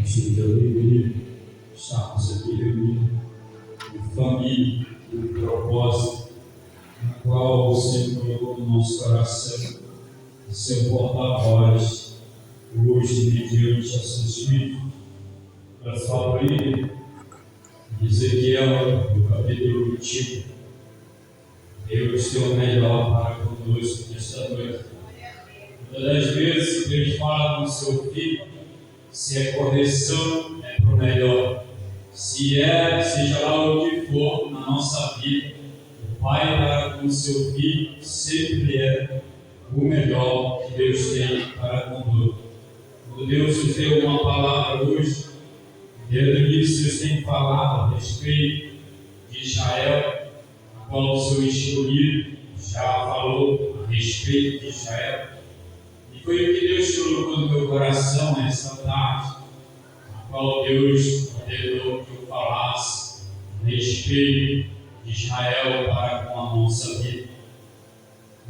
cheio de alegria, estarmos aqui reunidos em família, com propósito, na qual o Senhor colocou no nosso coração, seu porta-voz, hoje, mediante a seu Espírito, para sua Bíblia, Ezequiel, no capítulo 21. Deus tem o melhor para conosco nesta noite. Todas as vezes que Deus fala com o seu filho, se é correção, é para o melhor. Se é, seja lá o que for na nossa vida, o Pai para com o seu filho sempre é o melhor que Deus tem para conosco. Quando Deus nos deu uma palavra hoje, desde o início Deus tem falado a respeito de Israel, a qual o seu escolhido já falou a respeito de Israel. E foi o que Deus colocou no meu coração nessa tarde, a qual Deus ordenou que eu falasse a respeito de Israel para com a nossa vida.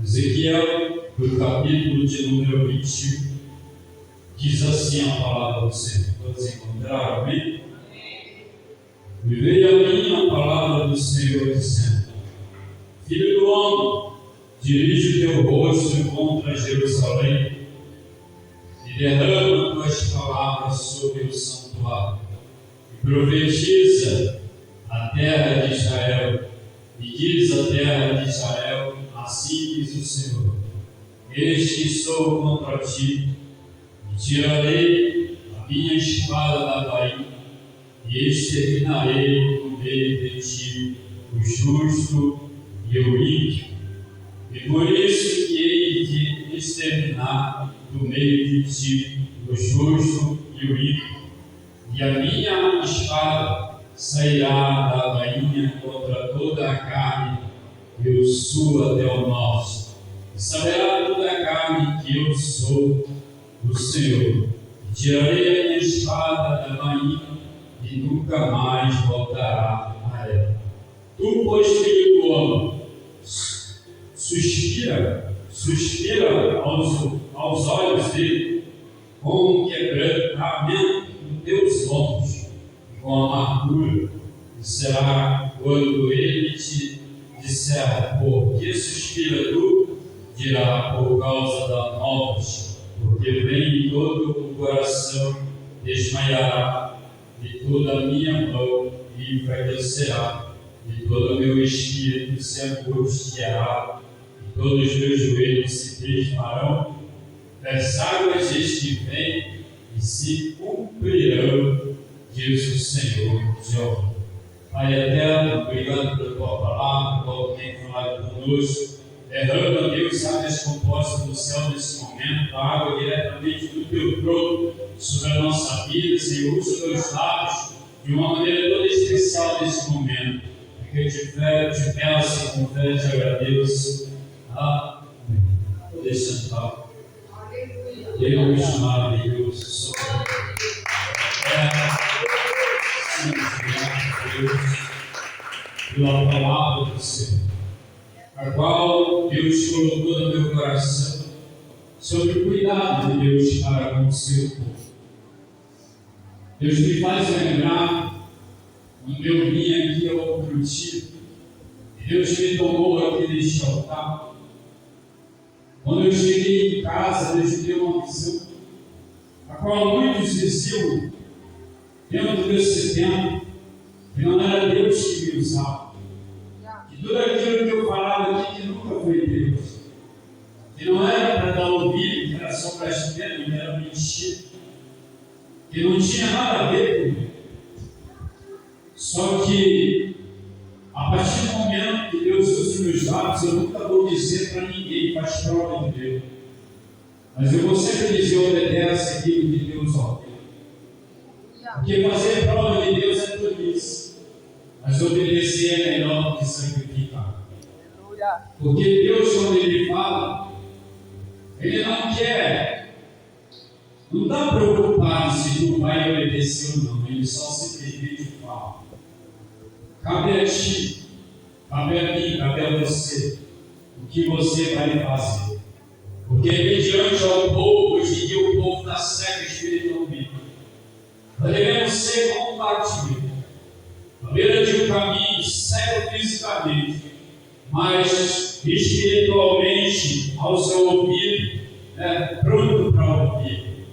Ezequiel, no capítulo de número 21, diz assim a palavra do Senhor. Todos encontraram, amém? Me veio a mim a palavra do Senhor dizendo: Filho do homem, dirige o teu rosto contra Jerusalém e derrama tuas palavras sobre o santuário e profetiza a terra de Israel e diz a terra de Israel: assim diz o Senhor, eis que sou contra ti e tirarei a minha espada da bainha e exterminarei no meio de ti o justo e o ímpio. E por isso que hei de exterminar do meio de ti o justo e o ímpio. E a minha espada sairá da bainha contra toda a carne e o sul até o norte. E saberá toda a carne que eu sou o Senhor. E tirarei a minha espada da bainha e nunca mais voltará a ela. Tu, pois, filho do homem, suspira aos olhos dele com um quebrantamento dos teus lombos e com amargura. E será quando ele te disser: por que suspira tu? Dirá: por causa da morte, porque vem todo o coração desmaiará, e toda a minha mão enfraquecerá, e todo o meu espírito se angustiará, e todos os meus joelhos se trismarão. Das águas estiverem e se cumprirão, diz o Senhor Jeová. Pai eterno, obrigado pela tua palavra, por quem falado conosco. Derrama, Deus, águas compostas do céu nesse momento, a água diretamente do teu trono sobre a nossa vida. Senhor, usa meus lábios de uma maneira toda especial nesse momento. Que eu te peço, com fé, te agradeço. Amém. Poder sentar. Deus maravilhoso. Sim, Deus, pela palavra do Senhor, a qual Deus colocou no meu coração, sobre o cuidado de Deus para com o seu povo. Deus me faz lembrar, quando eu vim aqui ao outro dia, Deus me tomou aqui neste altar. Quando eu cheguei em casa, Deus me deu uma visão, a qual muitos diziam, dentro desse tempo, que não era Deus que me usava, que tudo aquilo que eu falava aqui que nunca foi Deus, que não era para dar ouvido, que era só para espelho, que era mentira, que não tinha nada a ver comigo. Só que, a partir do momento que Deus usa os meus lábios, eu nunca vou dizer para ninguém, faz prova de Deus. Mas eu vou sempre dizer: obedece aquilo que Deus ordena. Porque fazer prova de Deus é tolice, mas obedecer é melhor do que sacrificar. Porque Deus, quando Ele fala, Ele não quer, não está preocupado se tu vai obedecer ou não, Ele só simplesmente fala. Cabe a ti, cabe a mim, cabe a você, o que você vai fazer. Porque mediante ao povo, hoje em dia o povo está cego espiritualmente. ser compatível. À beira de um caminho, cego fisicamente, mas espiritualmente, ao seu ouvido, pronto para ouvir.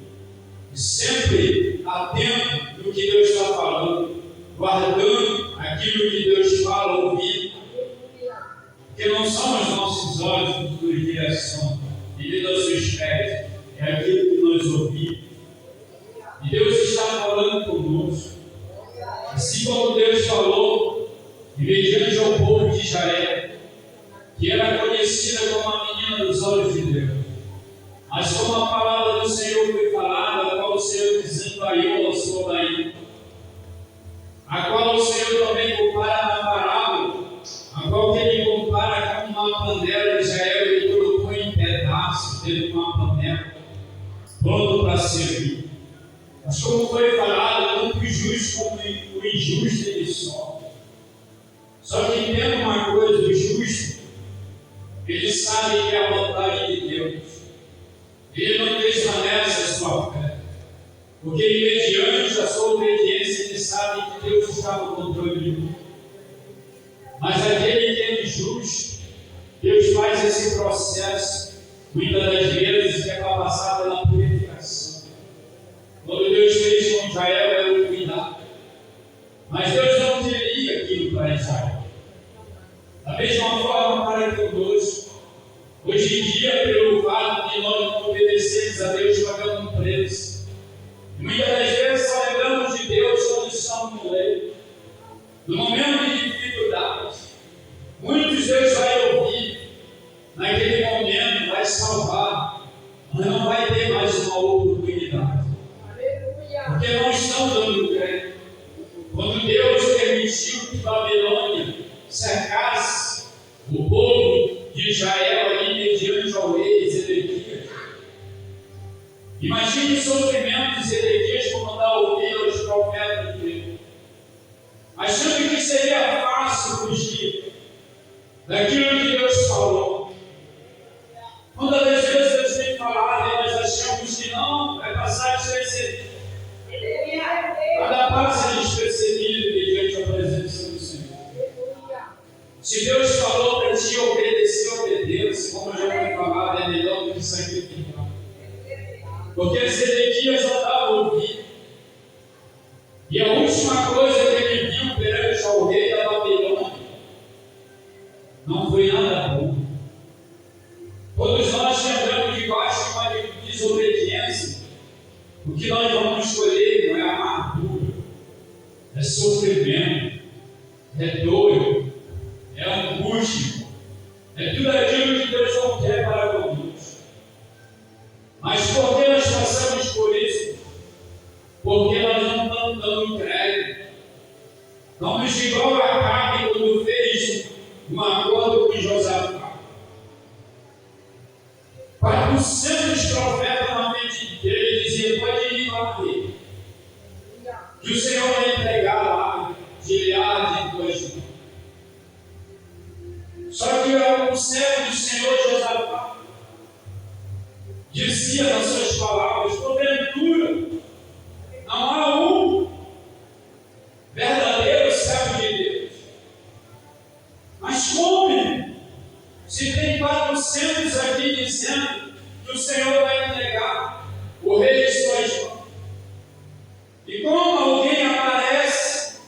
E sempre atento no que Deus está falando, guardando aquilo que Deus fala, ouvindo. Porque não são os nossos olhos que nos direcionam, e nem nossos pés, é aquilo que nós ouvimos. E Deus está falando conosco. Assim como Deus falou, mediante ao povo de Israel, que era conhecida como a menina dos olhos de Deus. Mas como a palavra do Senhor foi falada, a qual o Senhor desembainhou, lançou daí, a qual o Senhor também compara na parábola, a qual que ele compara com uma panela de Israel, ele colocou em pedaços dentro de uma panela, pronto para servir. Mas como foi falado, tanto o justo como o injusto ele sofre. Só que entenda uma coisa, o justo, ele sabe que é a vontade de Deus. Ele não desvanece a sua fé. Porque mediante a sua obediência, ele sabe que Deus está no controle de tudo. Mas aquele que é injusto, Deus faz esse processo, muitas das vezes, que é para passar pela purificação. Quando Deus fez com Israel, era o cuidado. Mas Deus não teria aquilo para Israel. Da mesma forma para conosco. Hoje em dia, pelo fato de nós não obedecermos a Deus, pagamos um preço. E muitas das vezes só lembramos de Deus quando estamos no leito. No momento de dificuldade, muitos Deus vai ouvir. Naquele momento vai salvar. Mas não vai ter mais uma oportunidade. Porque não estão dando crédito. Quando Deus permitiu que Babilônia cercasse o povo de Israel ali mediante ao rei Zedequias. Imagine o sofrimento de Zedequias por mandar ouvir aos profetas de Deus, achando que seria fácil fugir daquilo que Deus falou. Muitas das vezes Deus tem falado e nós achamos que não, vai passar despercebido. Nada passa despercebido mediante a presença do Senhor. Se Deus falou para ti obedecer, obedeça. Como eu já fui falado, é melhor do que sacrificar. Porque Zedequias andava ouvindo. E a última coisa que ele viu perante ao rei da Babilônia não foi nada bom. Todos nós andamos debaixo de uma desobediência. O que nós vamos escolher não é amargura, é sofrimento, é dor, é angústia, é tudo aquilo que Deus não quer para conosco. Mas por que nós passamos por isso? Porque nós não estamos dando crédito. Estamos igual a Acabe quando fez um acordo com Josafá. 400 profetas na frente dele diziam: pode ir lá ver, que o Senhor vai entregar lá Gileade em tuas mãos. Só que o servo do Senhor Josafá dizia nas suas palavras: porventura não há um verdadeiro servo de Deus. Mas como? Se tem 400 aqui dizendo que o Senhor vai entregar o rei de suas mãos. E como alguém aparece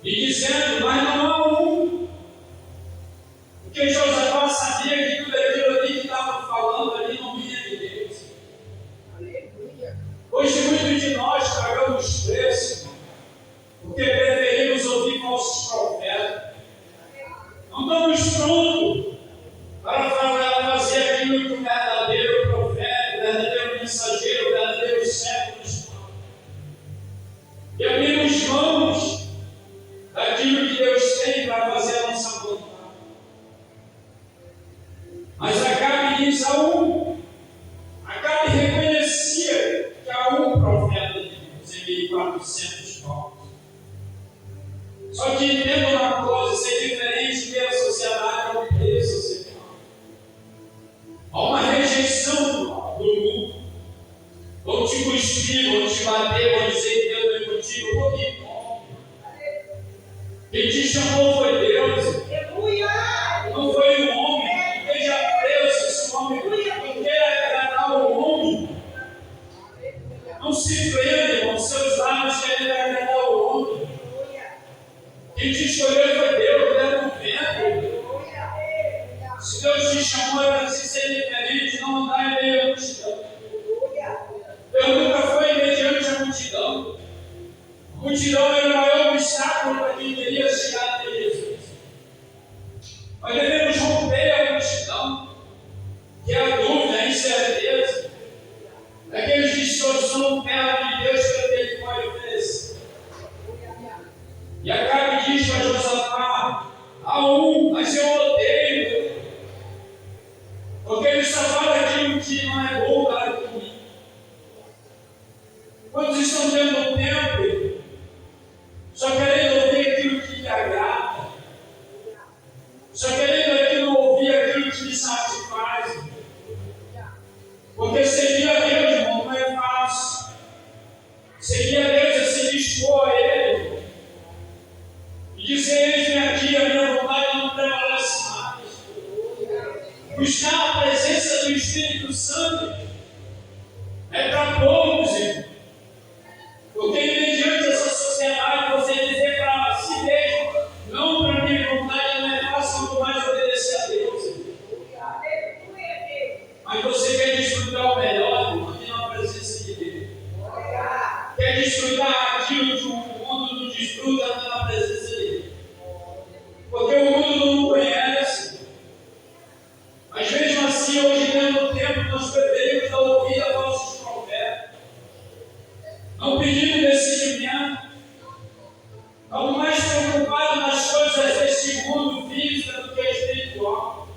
e dizendo: mas não há um. Porque Josafá sabia que tudo aquilo ali que estava falando ali não vinha de Deus. Aleluia. Hoje muitos de nós pagamos preço porque preferimos ouvir falsos profetas. Não estamos prontos para fazer aquilo que o verdadeiro profeta, o verdadeiro mensageiro, o verdadeiro servo nos fala. E abrimos mãos daquilo que Deus tem para fazer a nossa vontade. Mas Acabe diz a um. Acabe reconhecia que há um profeta de Deus em meio a 400 povos. Só que entenda uma coisa, ser diferente pela sociedade é um preço social. Há uma rejeição do mundo. Vão te cuspir, vão te bater, vão dizer que Deus é contigo. Quem te chamou foi Deus. Não foi o homem. Veja Deus, esse homem, não quer agradar o homem. Não se prenda, irmão, seus lábios querem agradar o homem. Quem te escolheu foi Deus, Ele é do vento. Se Deus te chamou é para ser diferente, não andar em meio à multidão. Deus nunca foi mediante a multidão. A multidão era o maior obstáculo para quem queria chegar até Jesus. Nós devemos romper a multidão, que é a dúvida, a incerteza, daqueles que são perto de Deus pelo que Ele pode oferecer. E Acabe diz para Josafá: há um, mas eu odeio, porque ele só fala aquilo que não é bom para mim. Quantos estão dentro do templo, só querendo ouvir aquilo que lhe agrada, só querendo ouvir aquilo que lhe satisfaz? Porque seguir a Deus, irmão, não é fácil. Seguir a Deus é se dispor a Ele e dizer: eis-me aqui, a minha vontade não prevalece mais. Buscar a presença do Espírito Santo é para poucos, irmão. Porque mediante essa sociedade, você dizer para si mesmo: não, para a minha vontade não é fácil, quanto mais obedecer a Deus. Mas você quer desfrutar o melhor, irmão, aqui na presença de Deus. Quer desfrutar aquilo que o mundo não desfruta na presença de Deus. Porque o mundo não conhece. Mas mesmo assim, hoje dentro do tempo, nós preferimos ouvir a nossos profetas. Não pedindo discernimento. Estamos mais preocupados nas coisas desse mundo físico do que espiritual.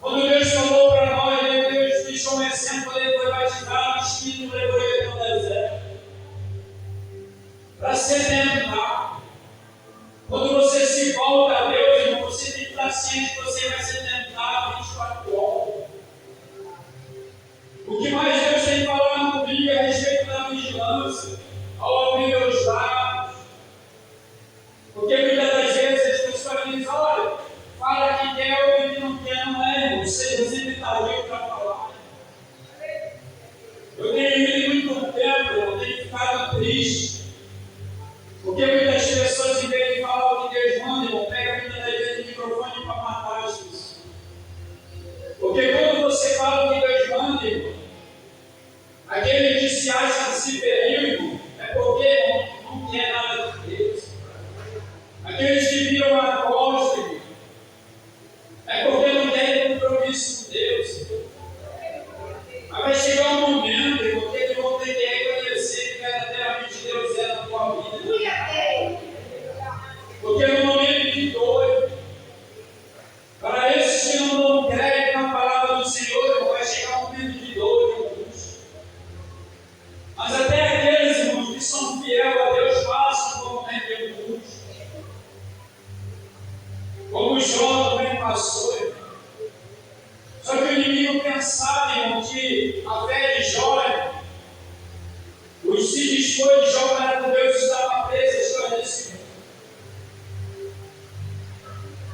Quando Deus falou para nós, Deus deixou um exemplo, Ele foi batizado, o Espírito levou Ele ao deserto para sedentar. Quando você se volta a Deus, irmão, você tem que estar ciente que você vai ser tentado 24 horas. O que mais Deus tem falado no dia a respeito da vigilância, ao abrir meus lábios? Porque muitas das vezes as pessoas dizem: olha, fala que quer ou que não quer, não é, irmão. Você sempre está ali para falar. Eu tenho ido muito tempo, eu tenho ficado triste. Porque muitas pessoas, em vez de falar o que Deus manda, irmão, pega muitas das vezes o microfone para matar as pessoas. Porque quando você fala o que Deus manda, irmão, aquele que se acha superior, irmão, é porque não quer nada de Deus. Aqueles que viram a costa, irmão, é porque não querem compromisso com Deus. Mas vai chegar um momento, irmão, que eles vão ter que reconhecer que verdadeiramente Deus é na tua vida. Porque no momento de dor, para esses que não dão crédito na palavra do Senhor, vai chegar um momento de dor e angústia. Mas até aqueles, irmãos, que são fiéis a Deus, passam por um momento de angústia. Como Jó também passou, irmão. Só que o inimigo pensava, irmão, que a fé de Jó, os se dispôs de Jó para com Deus, estava presa à história desse mundo.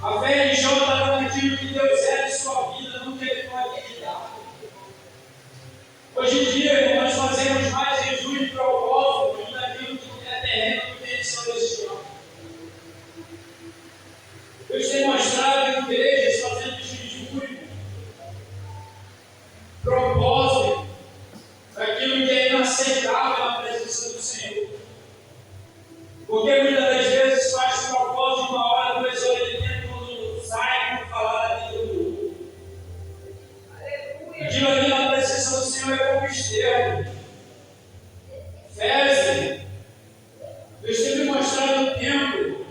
A fé de Jó estava naquilo que Deus é em sua vida, não que Ele pode lhe dar. Hoje em dia, irmão, nós fazemos mais Jesus de propósito daquilo que é terreno do que é celestial. Deus tem mostrado igrejas fazendo jejum, propósito, daquilo que é inaceitável na presença do Senhor. Porque muitas das vezes faz propósito uma hora, 2 horas de tempo, quando sai para falar da vida do outro. Aquilo ali na presença do Senhor é como esterco, fezes. Deus tem me mostrado o tempo.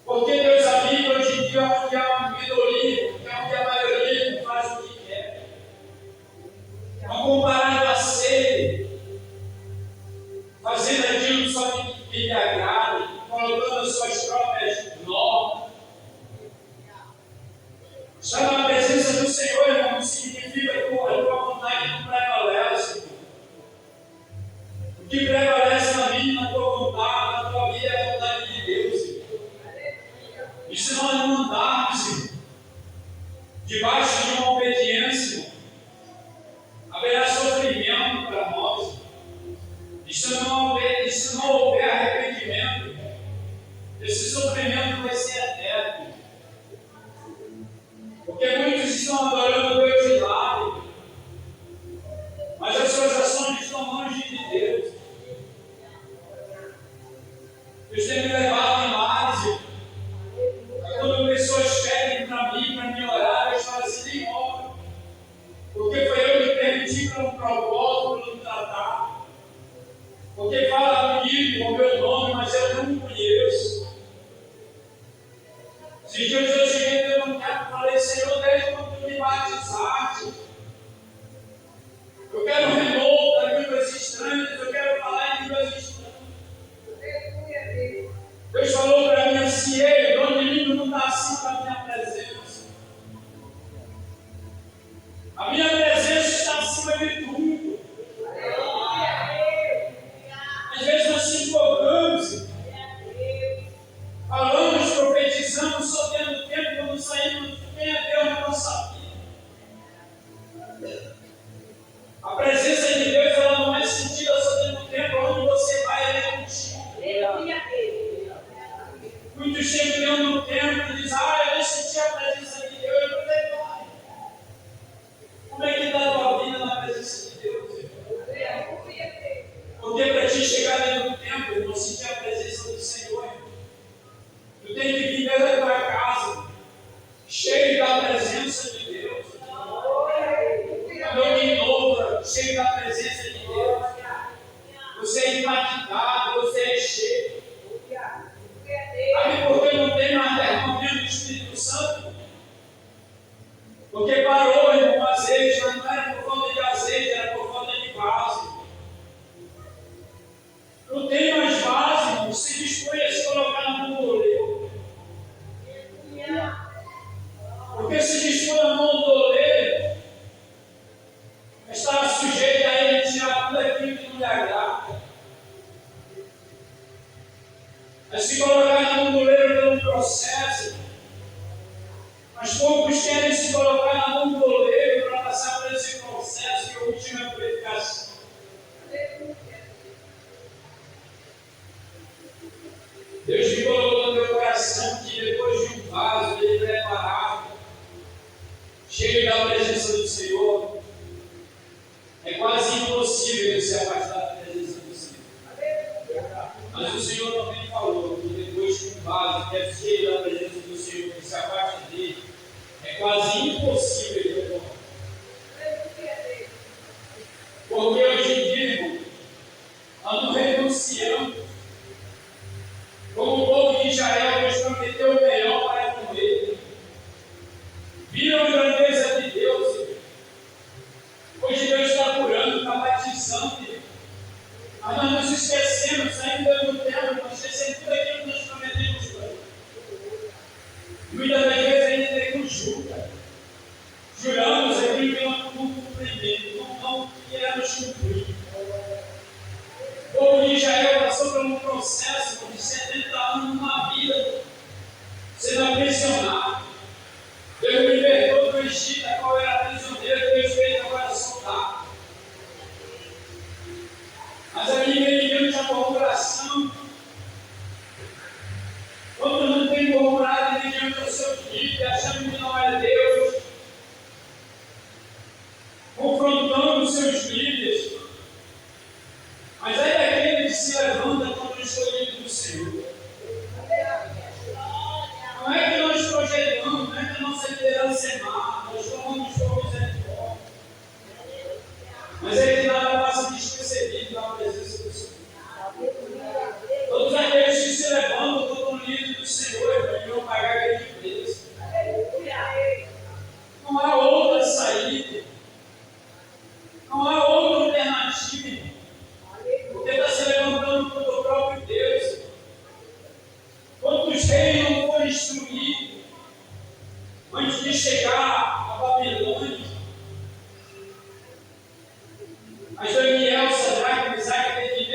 Porque Deus habita hoje em dia onde há uma minoria, onde a maioria faz o que quer. Não comparado a sede, fazendo aquilo só que lhe agrada, colocando as suas próprias normas. Estar na presença do Senhor, irmão, não significa que a tua vontade não prevalece. O que prevalece na minha, na tua vontade, na tua vida, é a vontade de Deus. E se nós não andarmos debaixo de uma obediência, haverá sofrimento para nós. E se não houver arrependimento, esse sofrimento vai ser eterno. Porque muitos estão adorando Deus de lado, mas as suas ações estão longe de Deus. Deus tem me levado em análise. Quando pessoas pedem para mim, para me orar, eu falo assim, nem oro. Porque foi eu que permiti para um propósito, para não tratar. Porque fala comigo, com o meu nome, mas eu não conheço. Se Deus hoje eu não quero, falei, Senhor, desde quando tu me batizaste, eu quero renovo para línguas estranhas, eu quero falar em línguas estranhas. Deus falou para mim assim, ei, dom de língua não está assim para a minha presença. A minha presença está acima de tudo. Às vezes nós se empolgamos, falamos, profetizamos, só tendo tempo, quando saímos, quem é Deus na nossa vida. A presença de Deus ela não é sentida só tendo tempo, onde você vai, ela é contigo. Muitos chegam no templo e dizem, eu nem senti a presença de Deus, eu falei, vai. Como é que está a tua vida na presença de Deus? Porque para ti chegar dentro do templo, não sentir a presença do Senhor, tu tem que vir dentro da tua casa, cheio da presença de Deus. Também em novo, cheio da presença de Deus. Você é impactado, você é cheio. Sabe por que não tem mais derramamento do Espírito Santo? Porque parou, irmão, o azeite, mas não era por falta de azeite, era por falta de vaso. Não tem mais vaso, irmão, se dispõe a se colocar na mão do oleiro. Porque se dispõe na mão do oleiro, está sujeito a ele tirar tudo aquilo que não lhe agrada. Mas se colocar na mão do oleiro pelo processo, mas poucos querem se colocar na mão do oleiro para passar por esse processo que é a última purificação. Deus me colocou no meu coração que depois de um vaso bem preparado, cheio da presença do Senhor, é quase impossível se afastar da presença do Senhor. Mas o Senhor também falou que depois de um vaso que é cheio da presença do Senhor, que se afasta dele, é quase impossível de retornar. Porque hoje em dia, irmão, ando renunciando. Como o povo de Israel, Deus prometeu o melhor para comer. Viram a grandeza de Deus. Hoje Deus está curando, está batizando. Mas nós nos esquecemos, ainda no tempo, nós esquecemos tudo aquilo que nós prometemos para Ele. Muitas das vezes ainda temos julga. Juramos aquilo que nós não cumprimos, não queremos cumprir. O povo de Israel passou por um processo de 70 anos numa vida, sendo aprisionado. Deus me libertou do Egito, a qual era prisioneiro, Deus fez agora soldado. Mas a minha mediante a murmuração, quando não tem murmurado mediante o seu filho, achando que não é Deus, confrontando os seus líderes, mas é daquele que se levanta contra o escolhido do Senhor. Não é que nós projetamos, não é que a nossa liderança é má, nós tomamos por misericórdia. Mas é que nada passa despercebido na presença do Senhor. Todos aqueles que se levantam contra o líder do Senhor vão pagar aquele preço. Não há outra saída. Não há outra alternativa. Porque está se levantando contra o próprio Deus. Quantos reis não foram instruídos antes de chegar a Babilônia? Mas Daniel, Sadraque, Mesaque e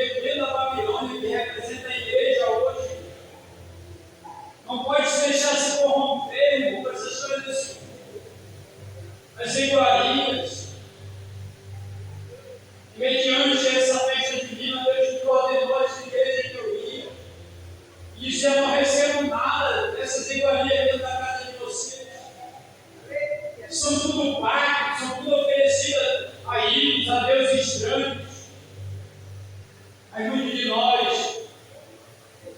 Mas muitos de nós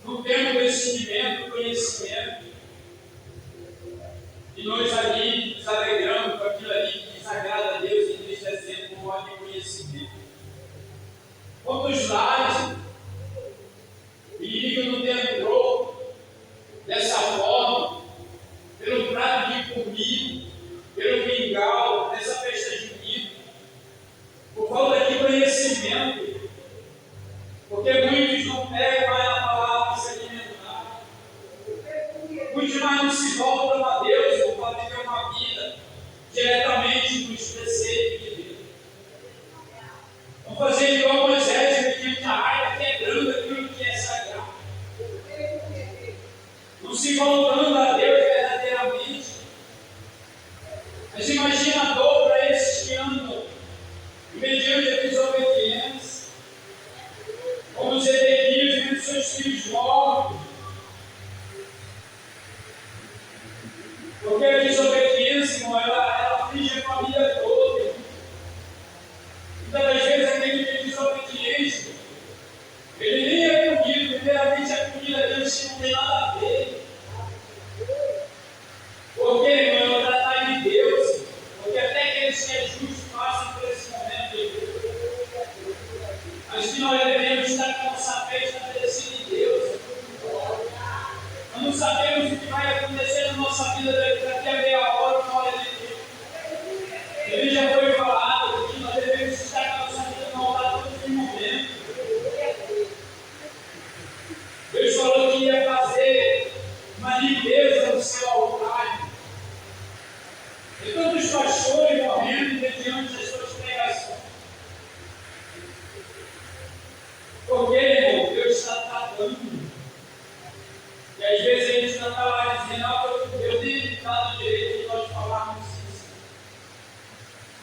não temos discernimento, conhecimento, e nós ali nos alegramos com aquilo ali que desagrada a Deus e entristecendo com o conhecimento. Quantos lares o inimigo não entrou dessa forma, pelo prato de comida, pelo mingau, nessa festa de milho, por falta de conhecimento, porque muitos não pegam mais a palavra se alimentar, muitos mais não se voltam a Deus para viver uma vida diretamente nos preceitos de Deus. Vão fazer igual Moisés, mediante a raiva, quebrando aquilo que é sagrado, não se voltando a Deus verdadeiramente. Mas imagina a dor para esses que andam mediante a desobediência, como os Ezequias vendo seus filhos mortos, porque a desobediência, irmão, ela aflige a família toda. Muitas das vezes aquele que é desobediente, ele nem é punido, primeiramente a comida dele não tem nada a ver. Porque, irmão, é tratar de Deus, porque até aqueles que é justo passam por esse momento. Mas que nós devemos estar com a nossa fé estabelecida em Deus. Nós não sabemos o que vai acontecer na nossa vida daqui a meia hora, uma hora de tempo. Ele já foi falado que nós devemos estar com a nossa vida no altar todos os momentos. Deus falou que ia fazer uma limpeza no seu altar. E tantos pastores morrendo mediante das suas pregações. Porque, irmão, Deus está tratando. E às vezes a gente não está lá dizendo, eu nem dado direito de nós falarmos isso.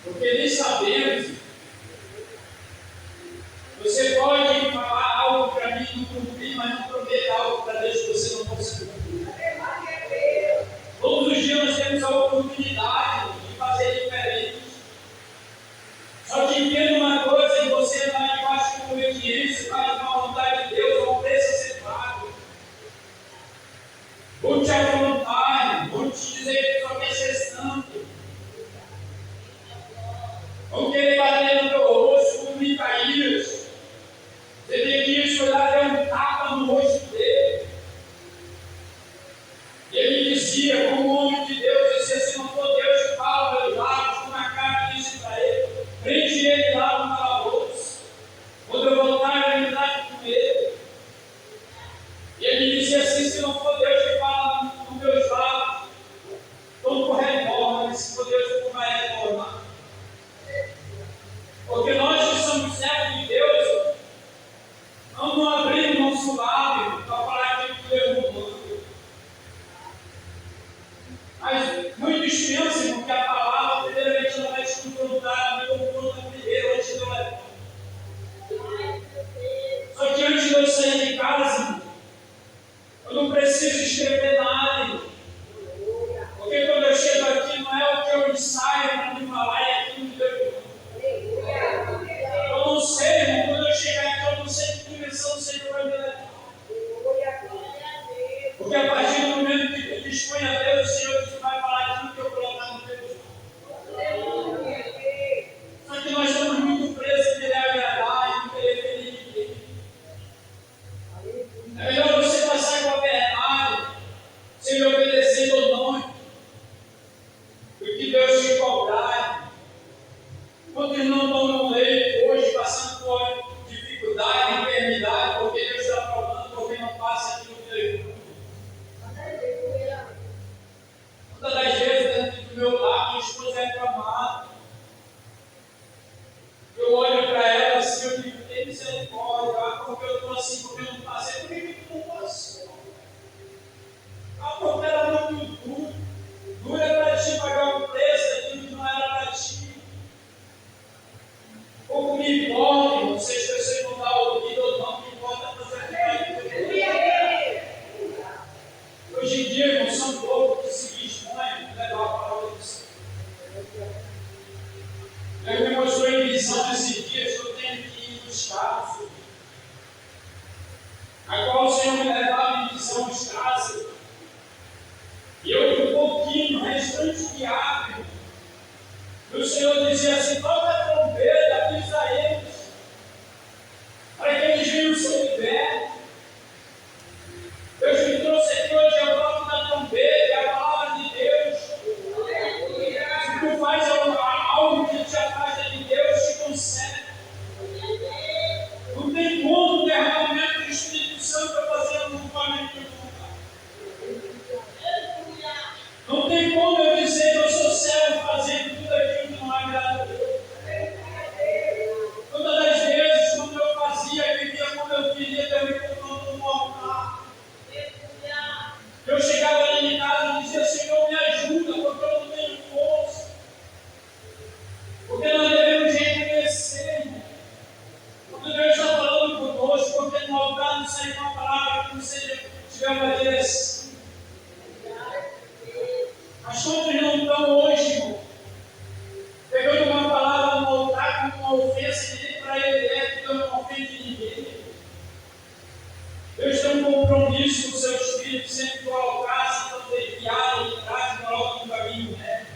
Porque nem sabemos. Você pode falar algo para mim não cumprir, mas não prometer algo para Deus que você não possa cumprir. Todos os dias nós temos a oportunidade de fazer diferente. Só que entenda uma coisa, que você vai debaixo de obediência, vai de uma vontade de Deus, é um preço a ser pago. Vou te afrontar, vou te dizer que só quer ser santo. Vão querer bater no teu rosto como Micaías. Ezequias foi lá e deu um tapa no rosto dele. Ele dizia, como homem de Deus, dizia, se não for Deus que fala pelos lábios, como a carne disse para ele, prende ele lá no calabouço. Quando eu voltar, eu me dar com ele. E ele dizia assim, se não for Deus que fala com meus lábios, então por reforma, se for Deus que vai reformar. Porque nós que somos servos de Deus, não abrimos nosso lábio para falar aquilo que Deus nos manda. Mas muitos pensam que a palavra, primeiramente, ela vai te confrontar, me confronta primeiro, antes de eu levar. Só que antes de eu sair de casa, eu não preciso escrever nada. Porque quando eu chego aqui, não é o que eu ensaio para me falar, é aquilo que Deus me manda. Eu não sei, irmão, quando eu chegar aqui, eu não sei que dimensão o Senhor vai me levar. Porque a partir do momento que tu dispõe a Deus, o Senhor vai falar aquilo que eu colocar no teu coração. Só que nós estamos muito presos em querer agradar e não querer ferir ninguém. a qual o Senhor me levava em visão de casa, e eu um pouquinho, restante de água, e o Senhor dizia assim: toca a trombeta, avisa eles, para que eles venham ser libertos. Deus me trouxe aqui hoje a volta da trombeta, a palavra de Deus. Se tu faz algo que te afasta de Deus, te concede. Não tem como o derramamento do Espírito Santo para fazer um culpamento do lugar. Não tem como eu dizer que eu sou servo fazendo tudo aquilo que não agrada a Deus. Todas as vezes, quando eu fazia, vivia como eu queria, Deus me colocou no altar. Eu chegava lá em casa e dizia: Senhor, me ajuda, porque eu não tenho força. Porque nós devemos reconhecer, irmão. Quando Deus está falando conosco, porque no altar não sai uma palavra que não seja, tiver uma direção. Mas quantos não estão hoje, irmão, pegando uma palavra no altar como uma ofensa, e nem para ele é, que Deus não ofende ninguém. Deus tem um compromisso com o seu Espírito, sempre que o altar se não desviar, ele traz e coloca no caminho reto.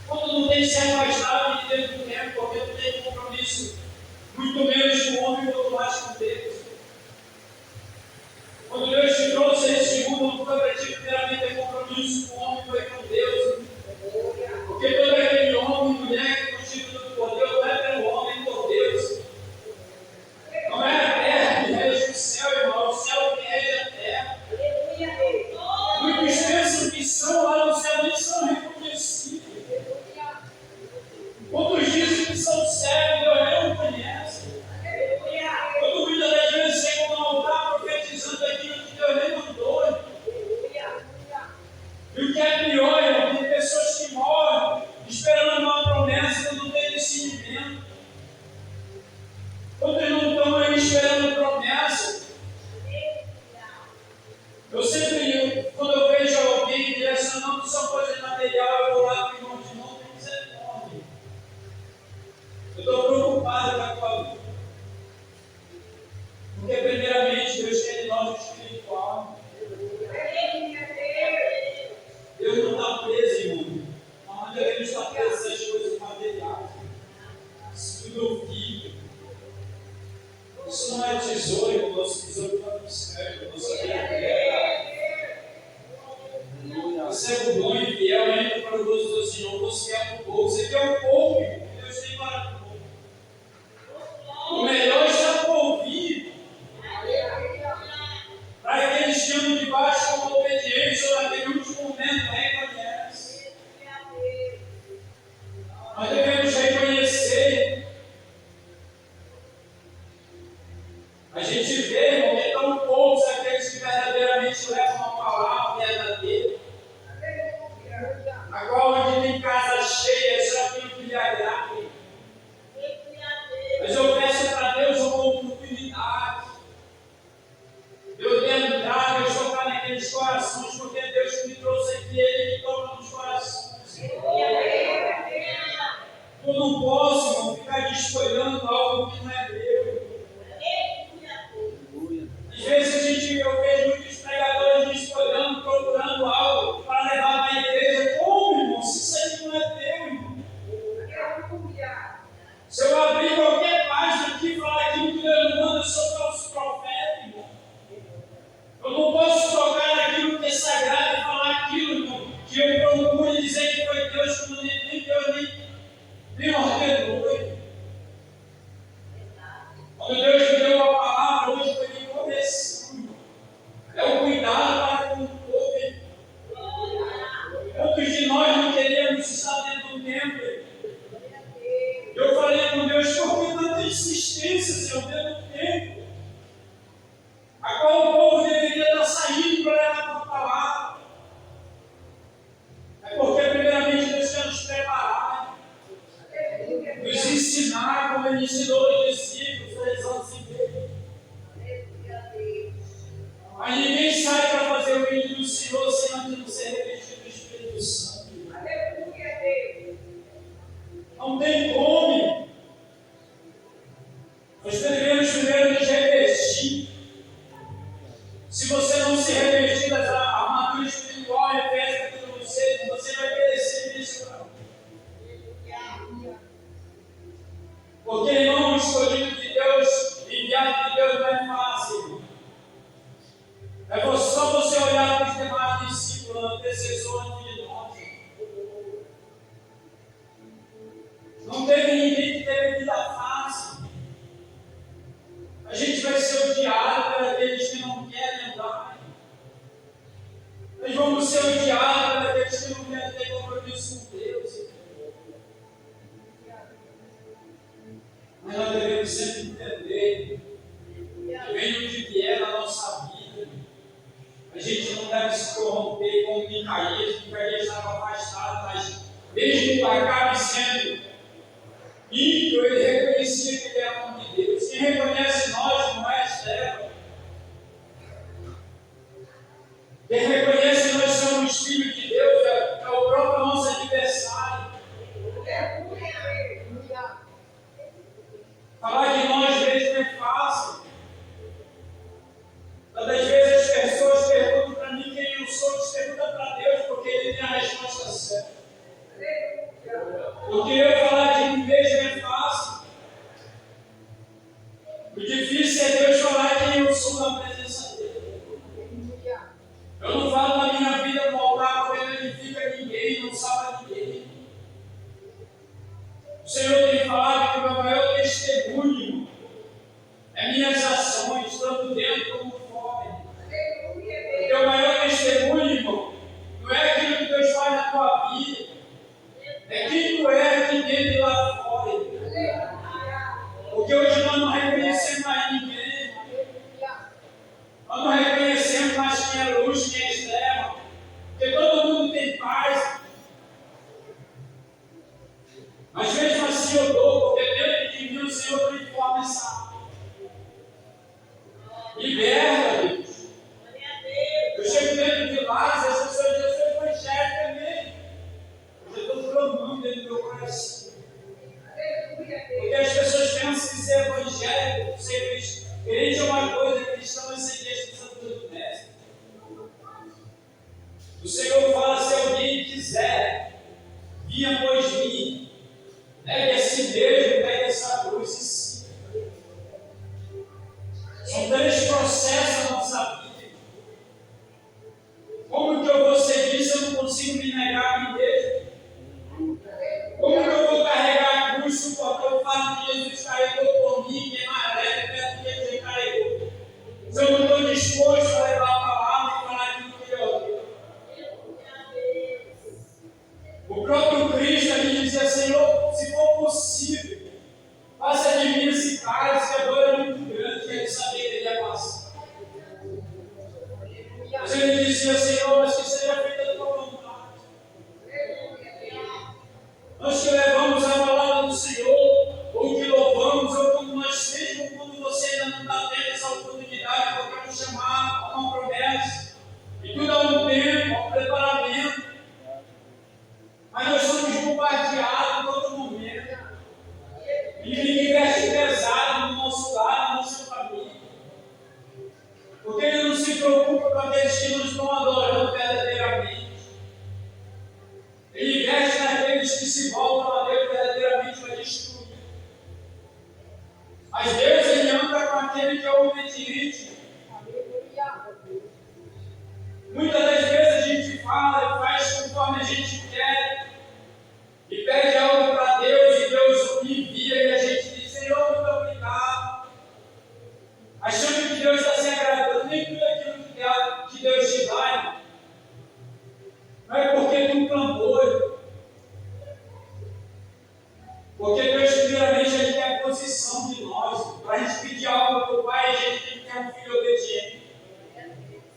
Quando não tem se afastado de dentro do tempo, porque não tem compromisso, muito menos com o homem, quanto mais com Deus. Quando Deus te trouxe a esse mundo, não foi para ti primeiramente ter compromisso com o homem, foi com Deus. Porque todo aquele homem e mulher que constitui por Deus não é pelo homem, por Deus. Não é a terra que rege o céu, irmão, o céu que rege a terra. Muitos pensam que são lá no céu, nem são reconhecidos. Outros dizem que são cegos, Deus não conhece. Quando muitas das vezes chegam no altar profetizando aquilo que Deus nem mandou. E o que é pior, irmão, tem pessoas que morrem esperando uma promessa quando não tem discernimento. Quando não estão aí esperando promessa. Eu sempre, quando eu vejo alguém direcionando só coisa material, eu vou lá para o irmão de novo e dizer: nome. Eu estou preocupado com a tua vida. Porque, primeiramente, Deus quer de nós o espiritual. Deus não está preso, irmão. Nós devemos estar presos essas coisas materiais. Isso tudo eu vivo. Isso não é tesouro, irmão. Nosso tesouro está no céu. Nossa vida é eterna. Você é bom e fiel, entra para o gozo do Senhor. Você é o pouco. Você quer o pouco, irmão. Deus tem para o pouco. O melhor está por vir. Para aqueles que andam debaixo como obediência, ou naquele último momento reconhece. Nós devemos reconhecer. A gente vê, irmão, que tão poucos aqueles que verdadeiramente levam a palavra verdadeira. Agora, onde tem casa cheia, só aquilo que lhe agrada. Mas eu peço para Deus uma oportunidade. Eu devo entrar, Deus tocar naqueles corações, porque Deus que me trouxe aqui, Ele que toca nos corações. Eu não posso, irmão, ficar desfolhando algo que não é meu. Às vezes eu vejo muitos pregadores desfolhando, procurando algo para levar na igreja. Como, irmão? Se isso aqui não é teu, irmão. Se eu abrir qualquer página aqui e falar aquilo que Deus manda, eu sou falso profeta, irmão. Eu não posso tocar naquilo que é sagrado e falar aquilo, irmão, que eu procuro dizer que foi Deus, quando nem Deus nem ordenou, irmão. Quando Deus me deu a palavra, hoje foi de correção, irmão. É o cuidado para com o povo, irmão. Quantos de nós não queríamos estar dentro do templo, irmão? Eu falei com Deus, por que tanta insistência, Senhor, dentro do templo? A qual o povo deveria estar saindo para levar a tua palavra. É porque, primeiramente, Deus quer nos preparar, nos ensinar como Ele ensinou os discípulos, 3 anos e meio. Mas ninguém sai para fazer o reino do Senhor sem antes ser revestido do Espírito Santo. Não tem como. Nós devemos primeiro nos revestir. antecessor antes de nós. Não teve ninguém que teve vida fácil. A gente vai ser odiado por aqueles que não querem andar. Nós vamos ser odiados por aqueles que não querem ter compromisso com Deus. Mas nós devemos sempre entender que vem onde vier na nossa vida. A gente não deve se corromper como Micaías. Micaías estava afastado, mas mesmo que acabe sendo ímpio, ele reconhecia que ele era homem de Deus. Quem reconhece nós não é Estevão. Quem reconhece que nós somos filhos de Deus é o próprio nosso adversário. Falar de nós mesmos é fácil. Todas as vezes as pessoas perguntam para mim quem eu sou, eles perguntam para Deus, porque Ele tem a resposta certa. Porque eu falar de mim mesmo é fácil. O difícil é Deus falar quem eu sou na presença dEle. Eu não falo da minha vida moldar, porque não edifica ninguém, não salva ninguém. O Senhor tem falado que o meu maior testemunho é minhas ações, tanto dentro como fora. Porque o maior testemunho, irmão, não é aquilo que Deus faz na tua vida, é quem tu é aqui dentro e lá fora. Porque hoje nós não reconhecemos mais ninguém. Nós não reconhecemos mais quem é luz, quem é treva. Porque todo mundo tem paz. Mas mesmo assim eu dou, porque dentro de mim o Senhor transforma essa alma. Liberta, Deus. Eu chego dentro de lá, as pessoas dizem, eu sou evangélico também. Eu já estou clamando dentro do meu coração. Porque as pessoas pensam que ser evangélico, ser crente é uma coisa, cristão é ser Espírito do Mestre. O Senhor fala, se alguém quiser, vir após mim, negue a si mesmo, pegue essa cruz e siga. São 3 processos na nossa vida. Como que eu vou seguir se eu não consigo me negar a mim mesmo? Como que eu vou carregar a cruz, suportar o fato de Jesus carregou por mim, que é mais leve, perto de Jesus carregou? Se eu não estou disposto a levar a palavra e falar aquilo que ele ouviu. O próprio Cristo ali dizia, Senhor, se for possível, faça de mim esse cálice, que a dor é muito grande, que ele sabia que ele ia passar. Mas ele dizia, Senhor, mas que seja feita a tua vontade. Nós que levamos a palavra do Senhor, ou que louvamos, ou como nós mesmo, quando você ainda não está tendo essa oportunidade, porque nos chamar a uma promessa, e tudo há um tempo, há um preparamento, mas nós somos bombardeados em todo momento, e ninguém veste pesado no nosso lar, na nossa família, porque Ele não se preocupa com aqueles que não estão adorando verdadeiramente. Ele investe naqueles que se voltam a Deus verdadeiramente para destruir. Mas Deus, Ele anda com aquele que é obediente. Muitas das vezes a gente fala e faz conforme a gente quer, e pede algo para Deus, e Deus envia, e a gente diz, Senhor, muito obrigado. Achando que Deus está se agradando, nem tudo aquilo que Deus te dá, irmão. Não é porque tu clamou, irmão. Porque Deus, primeiramente, Ele tem a posição de nós. Para a gente pedir algo para o Pai, a gente tem que ter um filho obediente.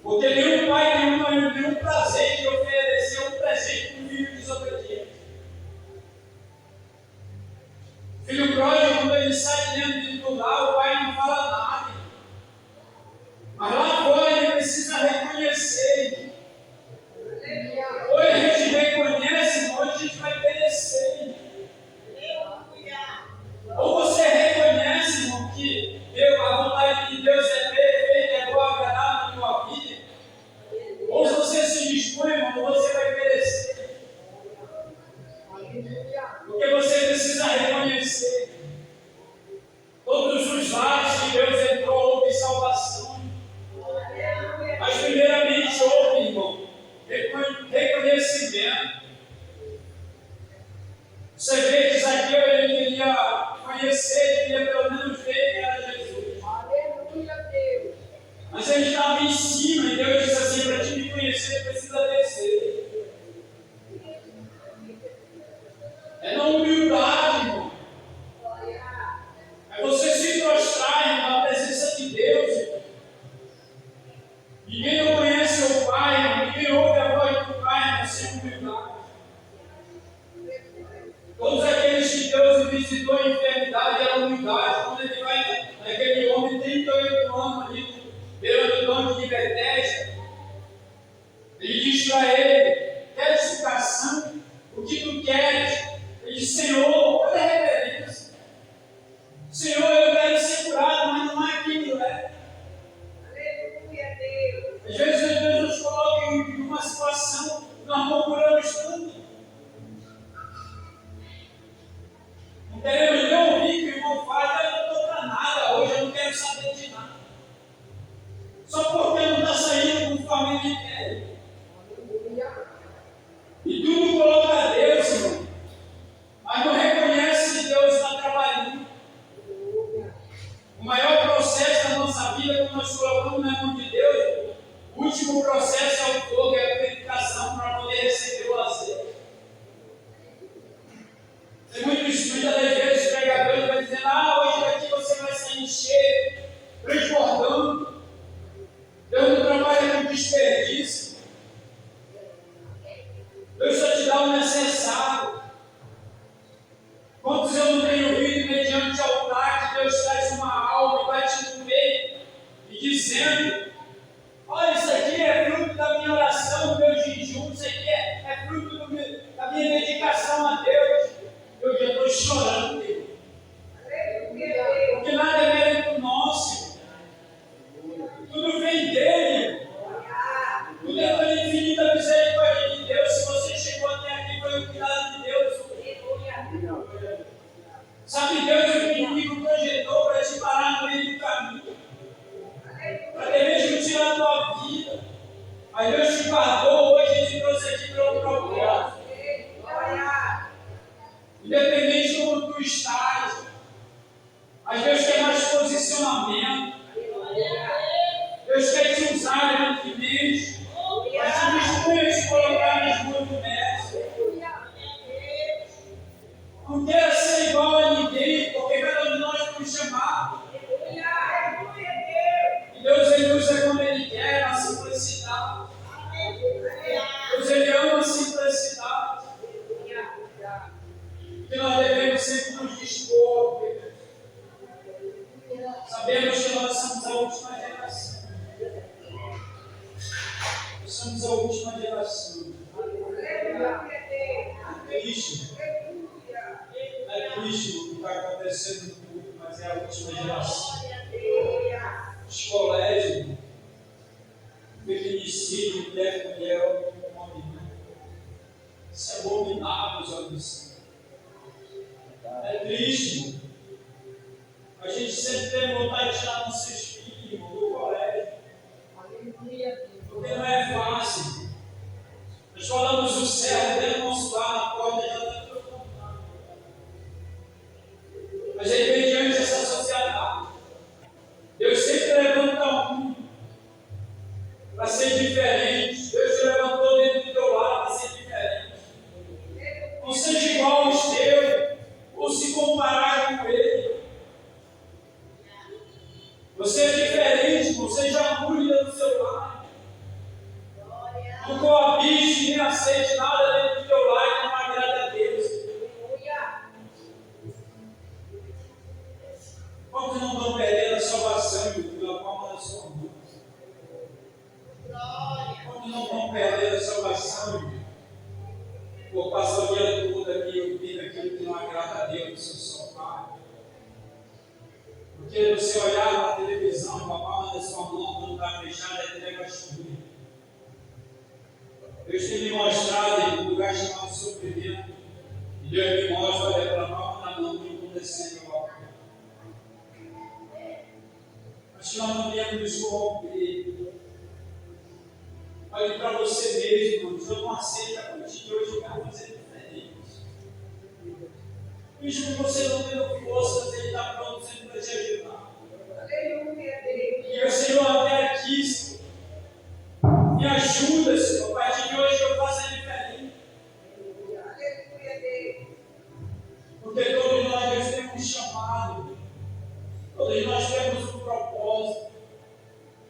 Porque nenhum pai tem nenhum prazer de oferecer um presente para um filho desobediente. O filho pródigo, quando ele sai dentro do lar, o pai não fala nada. Mas lá fora ele precisa reconhecer. Ou a gente reconhece, ou a gente vai perecer. Ou você reconhece, irmão, que a vontade de Deus é perfeita, é boa, agradável na tua vida. Ou se você se dispõe, irmão, você vai perecer. Porque você precisa reconhecer. Todos os lares que Deus entrou, houve salvação. Mas primeiramente houve, irmão, reconhecer ele estava em cima e Deus disse assim: para te me conhecer, precisa descer. É na humildade, irmão. É você se prostrar na presença de Deus. Ninguém não conhece o Pai, ninguém ouve a voz do Pai, mas sem humildade. Todos aqueles que Deus visitou em enfermidade era humildade. Quando ele vai naquele homem, 38 anos ali, beirando o tanque de Betesda, ele diz para ele: queres explicação? O que tu queres? Ele diz: Senhor, olha a reverência. Senhor, eu quero ser curado, mas não é aquilo, né? Aleluia, Deus. Às vezes Deus nos coloca em uma situação que nós procuramos tudo. Não queremos nem ouvir que o irmão fala: eu não estou para nada hoje, eu não quero saber de nada. Só porque não está saindo conforme ele quer. E tudo coloca a Deus, irmão. Mas não reconhece que Deus está trabalhando. O maior processo da nossa vida, quando nós colocamos na mão de Deus, o último processo é o fogo, é a purificação para poder receber o azeite. Tem muitas das vezes os pregadores vão dizendo: hoje daqui você vai sair cheio, transbordando. Deus não trabalha com desperdício. Deus só te dá o necessário. Quantos eu não tenho ouvido mediante altar que Deus traz uma alma e bate no meio e dizendo: olha, isso aqui é fruto da minha oração, do meu jejum, isso aqui é fruto da minha dedicação a Deus. Eu já estou chorando, Deus. Porque nada é mérito nosso. Tudo vem dele. Tudo é pela infinita misericórdia de Deus. Se você chegou até aqui, foi o cuidado de Deus. Sabe, Deus, o inimigo projetou para te parar no meio do caminho, para até mesmo tirar a tua vida. Mas Deus te guardou, hoje Ele te trouxe aqui para um propósito. Independente de como tu estás, mas Deus quer mais posicionamento. Deus quer te usar grandemente. Mas te dispõe te colocar nas mãos do Mestre. Não queira ser igual a ninguém, porque cada um de nós fomos chamados. E Deus Ele usa como Ele quer, na simplicidade. Deus Ele ama a simplicidade. Que nós devemos sempre nos dispor, Deus. Sabemos que nós somos a última geração. Nós somos a última geração. É triste. É triste o que está acontecendo no mundo, mas é a última geração. Os colégios, feminicídio, mulher com mulher, homem, isso é abominável, os homens. É triste. A gente sempre tem vontade de tirar nossos filhos do colégio. Porque não é fácil. Nós falamos o céu, dentro do nosso lar, na porta, já está tudo contado. Mas aí vem diante dessa sociedade. Deus sempre levanta um para ser diferente. Deus te levantou dentro do teu lar para ser diferente. Não seja igual aos teus, ou se comparar com ele. Você é diferente, você já cuida do seu lar. Não coabite nem aceite nada dentro do teu lar que não agrada a Deus. Quantos não estão perdendo a salvação pela palma da sua mão? Quantos não estão perdendo a salvação por passar o dia todo aqui ouvindo aquilo que não agrada a Deus no seu sofá? Porque você olhar na televisão com a palma da sua mão, quando está fechada, é trevas escuras. Deus tem me mostrado em um lugar chamado sofrimento. E Deus me mostra, olha para a palma da mão e acontecendo algo. Mas que nós não viemos nos corromper. Olhe para você mesmo, irmãos. Eu não aceito a partir de hoje, eu quero fazer diferente. Mesmo que você não tenha força, Ele está pronto sempre para te ajudar. E o Senhor até aqui propósito,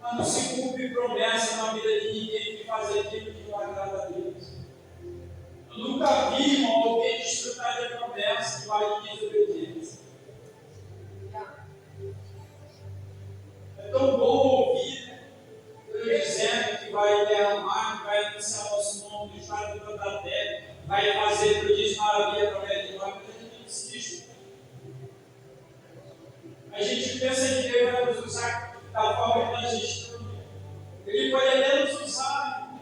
mas não se cumpre promessa na vida de ninguém que faz aquilo que não agrada a Deus. Eu nunca vi, irmão, alguém desfrutar de promessa que vai em desobediência. É tão bom ouvir, né? Deus dizendo que vai derramar, que vai anunciar nosso nome no estado da terra, vai fazer prodígio maravilha através de nós, mas a gente não desiste. A gente pensa que Deus vai nos usar da forma que nós estamos. Ele pode até nos usar,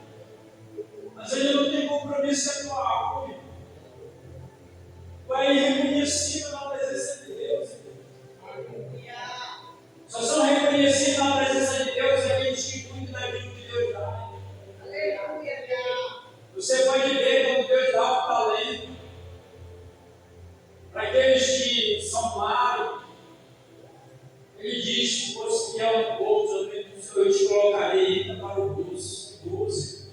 mas ele não tem compromisso atual. Vai reconhecido na presença de Deus. Só são reconhecidos na presença de Deus aqueles que cuidam daquilo que Deus dá. Você pode ver quando Deus dá um talento para aqueles que são maus. Ele diz: se fosse que é um bolso, eu te colocarei ainda para o bolso.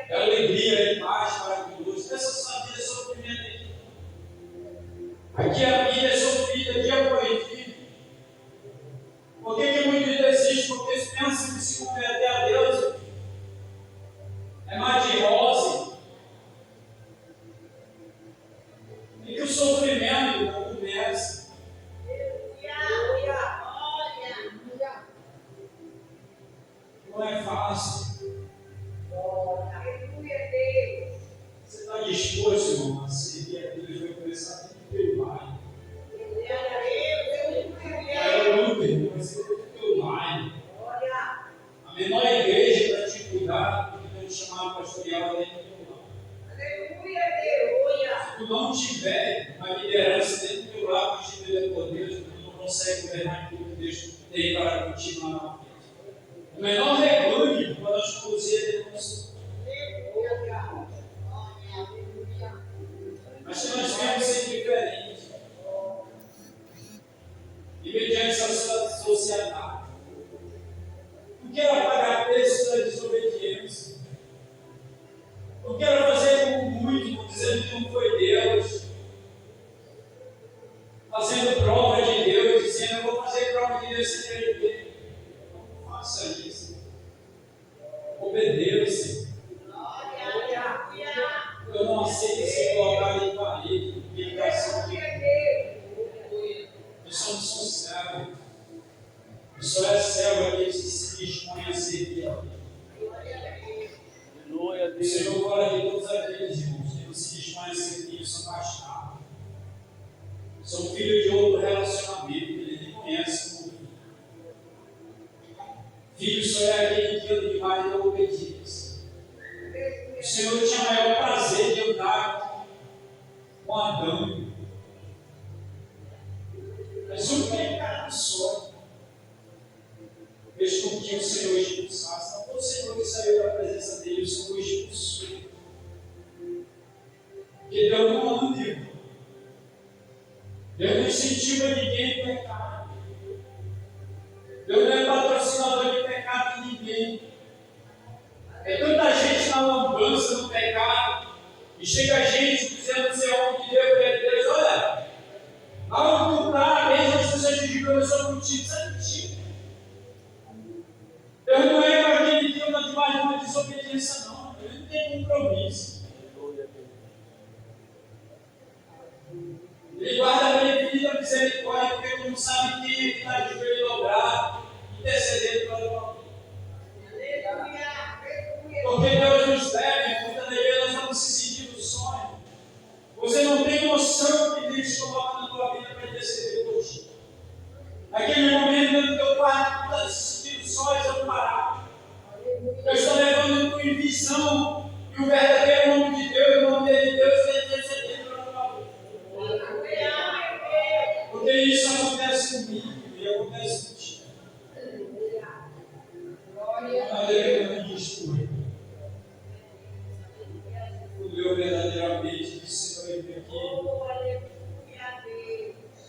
É alegria embaixo para o bolso. Essa sua vida é sofrimento aqui. Aqui a vida é sofrida, dia após dia. Por que muitos desistem? Porque eles pensam que se converter a Deus é mar de rosa. E que o sofrimento não começa. Não é fácil. Você está disposto, irmão, a seguir a Deus? Vai começar a teu lar. É o último, vai ser o teu lar. A menor igreja para te cuidar, porque Deus chamar pastoreal dentro do teu lar. Se tu não tiver uma liderança dentro do teu lar, que te por Deus, tu não consegue governar aquilo que Deus tem para continuar na frente. O menor rebanho, quando nós conduzimos dentro do nosso. Mas se nós queremos ser diferentes, e mediante essa sociedade, não quero pagar preço da desobediência, não quero fazer como muito, dizendo que não foi Deus, fazendo prova de Deus, dizendo: eu vou fazer prova de Deus sem crer. Não faça isso. Obedeça. Eu não aceito ser colocado em parede, implicação. Eu só não sou servo. Eu só é servo aquele que se dispõe a servir a Deus. O Senhor fala de todos aqueles irmãos que não se dispõem a servir, são bastados. São filhos de outro relacionamento que ele nem conhece como filho. Filho só é aquele que anda demais na obediência. O Senhor tinha maior prazer de andar com Adão. Mas um pecado só fez com que o Senhor expulsasse. Não foi o Senhor que saiu da presença dele, o Senhor expulsou. Porque Deus não anda, irmão. Deus não incentiva ninguém a pecar. Deus não é patrocinador de pecado de ninguém. É tanta gente na lambança, no pecado, e chega gente dizendo ser homem de Deus, é Deus, olha, aonde tu está, mesmo as pessoas te digam: eu sou contigo, isso é mentira. Deus não é para aquele que anda demais de uma desobediência, não. Ele não tem compromisso. Ele guarda a bem-vinda misericórdia, porque tu não sabe quem é que está de joelho dobrado, intercedendo pela tua vida. Porque Deus nos deve, muitas vezes nós estamos se sentindo sonho. Você não tem noção que Deus coloca na tua vida para interceder por ti. Naquele momento no teu quarto, tu está se sentindo só e desamparado. Deus está levando tua visão e o verdadeiro nome de Deus, o nome de Deus, vai interceder pela tua vida. Porque isso acontece comigo e acontece contigo. Aleluia, me desculpe. Eu verdadeiramente disse para ele aqui: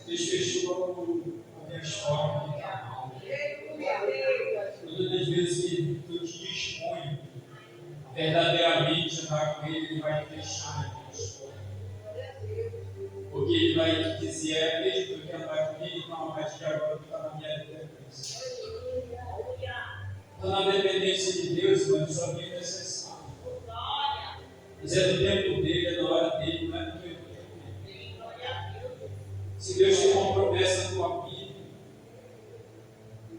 Deus fechou a minha história, a minha alma. Todas as vezes que eu te disponho verdadeiramente andar com ele, ele vai fechar a minha história. Porque ele vai te dizer: é mesmo que eu quero andar comigo, então a partir de agora tu está na minha vida. na dependência de Deus, mas só que é necessário. Mas é do tempo dele, é da hora dele, não é do teu tempo. Se Deus te com promessa na tua vida,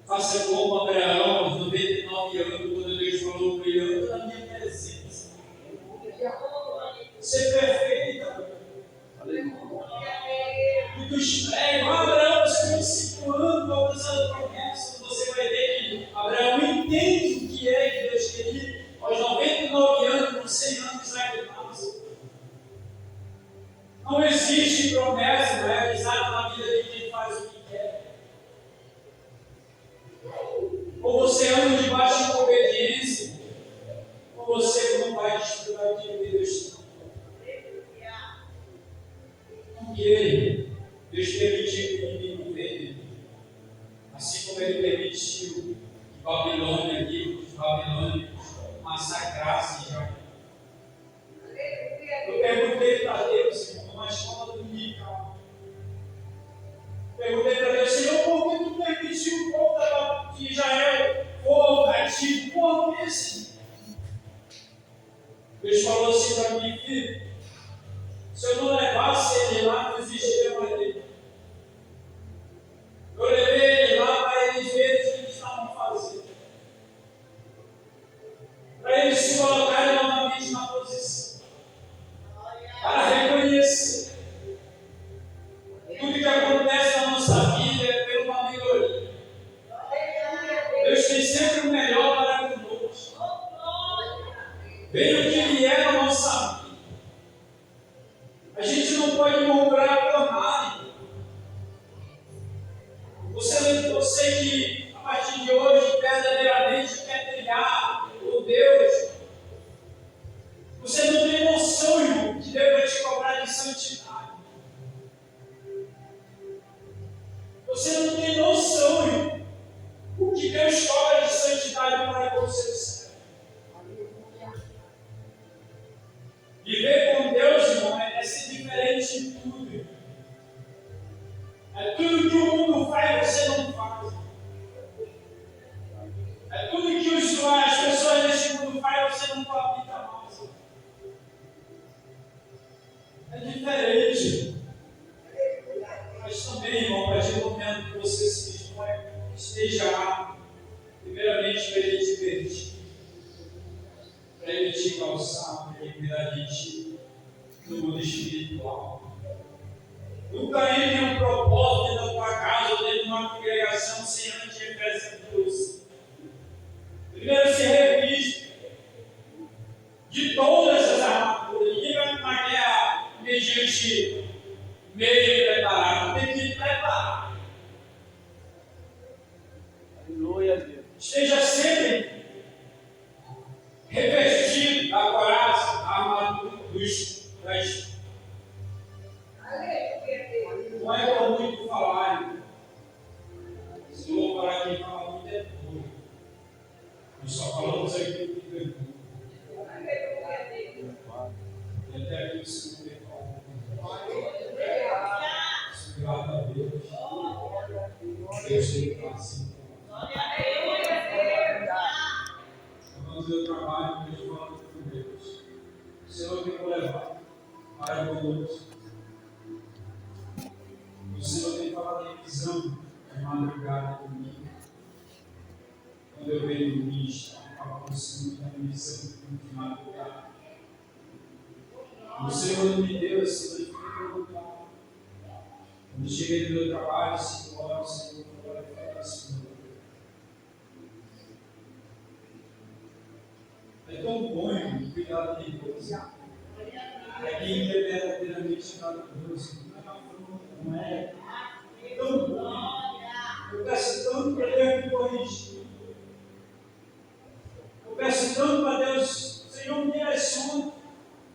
faça como Abraão, aos 99 anos, quando Deus falou para ele: anda na minha presença. Ser perfeita. E tu esprega, Abraão, você tem 5 anos alcançando promessas, você vai ver que Abraão entende o que é que Deus queria. Aos 99 anos, com 100 anos, sai de casa. Não existe promessa realizada na vida de quem faz o que quer. Ou você anda debaixo de obediência, ou você não vai desfrutar aquilo que Deus está. Porque Deus permitiu que o inimigo veio, assim como Ele permitiu que Babilônia, livros de Babilônia, massacrasse Israel. Eu perguntei para Deus, Senhor, numa escola dominical. Perguntei para Deus, Senhor, por que tu permitiu o povo de Israel for cativo? Por que, Senhor? Deus falou assim para mim, filho, se eu não levasse ele lá, não existiria mais ele. Eu levei ele lá para eles verem o que eles estavam fazendo. Para eles se colocarem novamente na posição. Para reconhecer. Tudo que acontece na nossa vida é por uma melhoria. Deus tem sempre o melhor para conosco. Vem o que Ele é na nossa vida. A gente não pode comprar por nada. Você que a partir de hoje verdadeiramente quer trilhar o Deus, você não tem noção, irmão, que Deus vai te cobrar de santidade. Você não tem noção, irmão, o que Deus cobra de santidade para com o seu céu. Viver com Deus, irmão, é ser diferente em tudo. É tudo que o mundo faz, você não faz. É tudo que as pessoas deste mundo fazem, você não palpita mais. É diferente. Mas também, irmão, a partir do momento que você se dispõe, esteja lá, primeiramente para Ele te permitir, para Ele te calçar, para Ele cuidar de ti no mundo espiritual. Nunca entre em um propósito da tua casa ou dentro de uma congregação sem antes representar Deus. Primeiro se reviste de todas as armaduras. Ninguém vai para uma guerra mediante meio preparado, tem que ir preparado. Aleluia, Deus. Esteja sempre revestido da coraça, da armadura das. Não é por muito falar, se eu vou falar quem fala muito é pouco. Nós só falamos aqui do que pegou. E até aqui o Senhor pegou. Graças a Deus. Deus tem assim. Vamos ver o trabalho que Deus fala com Deus. O Senhor tem que levar para conosco. O Senhor tem falado em visão de madrugada comigo. Quando eu venho no ministro, eu falo com o Senhor da visão de madrugada. O Senhor não me deu esse lugar. Quando eu cheguei do meu trabalho, 5 horas, o Senhor falou para Senhor. É tão bom, irmão, cuidar de Deus. É quem é verdadeiramente cuidado de Deus. Não é tão bom. Eu peço tanto para Deus me corrigir. Eu peço tanto para Deus, Senhor, me direciona.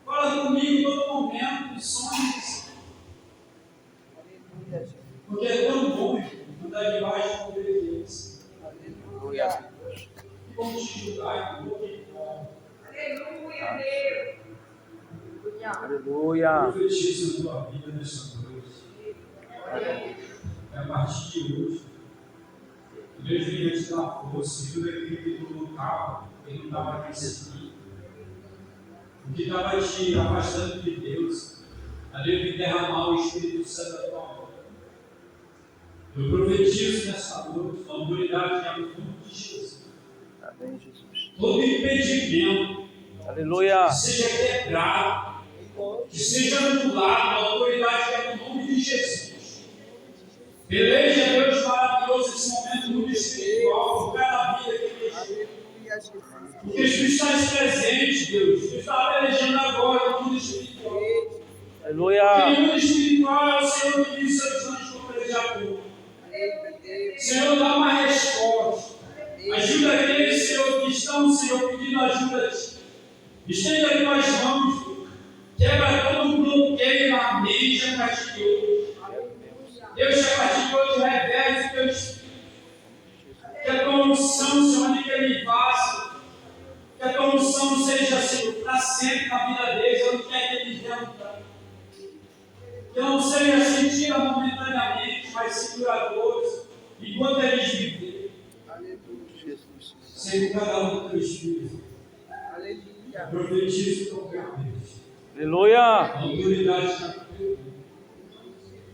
Fala comigo em todo momento, em sonhos. Porque é tão bom andar debaixo da obediência. Aleluia. E vamos te julgar em todo mundo. Aleluia, Deus. Aleluia. Profetizo a tua vida nessa noite. É a partir de hoje, Deus vinha te dar força, e tudo aquilo que tu lutava, ele não estava conseguindo. O que estava te afastando de Deus, a Deus vir derramar o Espírito Santo da tua mão. Eu profetizo nessa noite, na autoridade que é no nome de Jesus. Amém, Jesus. Todo impedimento Aleluia. que seja quebrado, que seja anulado, na autoridade que é no nome de Jesus. Peleja, Deus maravilhoso, esse momento muito espiritual, por cada vida que ele porque tu estás presente, Deus. Tu está pelejando agora no mundo espiritual. Aleluia. No mundo espiritual é o Senhor que diz seus anjos para pelejar por nós. Senhor, dá uma resposta. Ajuda aqueles, Senhor, que estão, Senhor, pedindo ajuda a Ti. Estenda as tuas mãos. Quebra todo o bloqueio na mente a partir de hoje. Deus, a partir de hoje, revele o Teu Espírito. Que a Tua unção, Senhor, anique ele vaso. Que a Tua unção seja, Senhor, para sempre na vida deles, onde quer que eles venham. Que não seja sentida momentaneamente, mas sim duradouro, enquanto eles viverem. Sempre cada um do Teu Espírito. Eu profetizo com Deus. Aleluia. A autoridade está com Deus.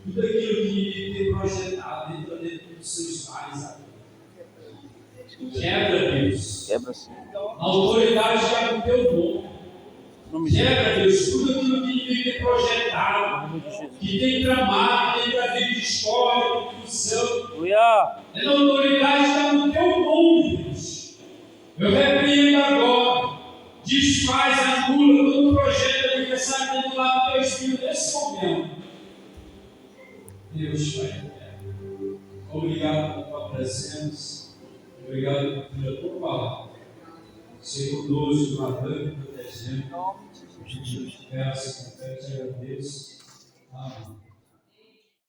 Tudo aquilo que tem projetado dentro dos seus pais. Quebra, Deus. Quebra sim. A autoridade está com Teu nome. Quebra, Deus, tudo aquilo que tem projetado, que tem tramado, que tem trazido discórdia, confusão. Aleluia. A autoridade está no Teu nome, Deus. Eu repreendo agora, desfaz, anula todo o projeto de aniversário dentro lá do Teu Espírito nesse momento. Deus, Pai, obrigado pela Tua presença, obrigado pela Tua palavra. Ser conosco, guardando, protegendo. Jesus. Graças a Deus, te agradeço. Amém.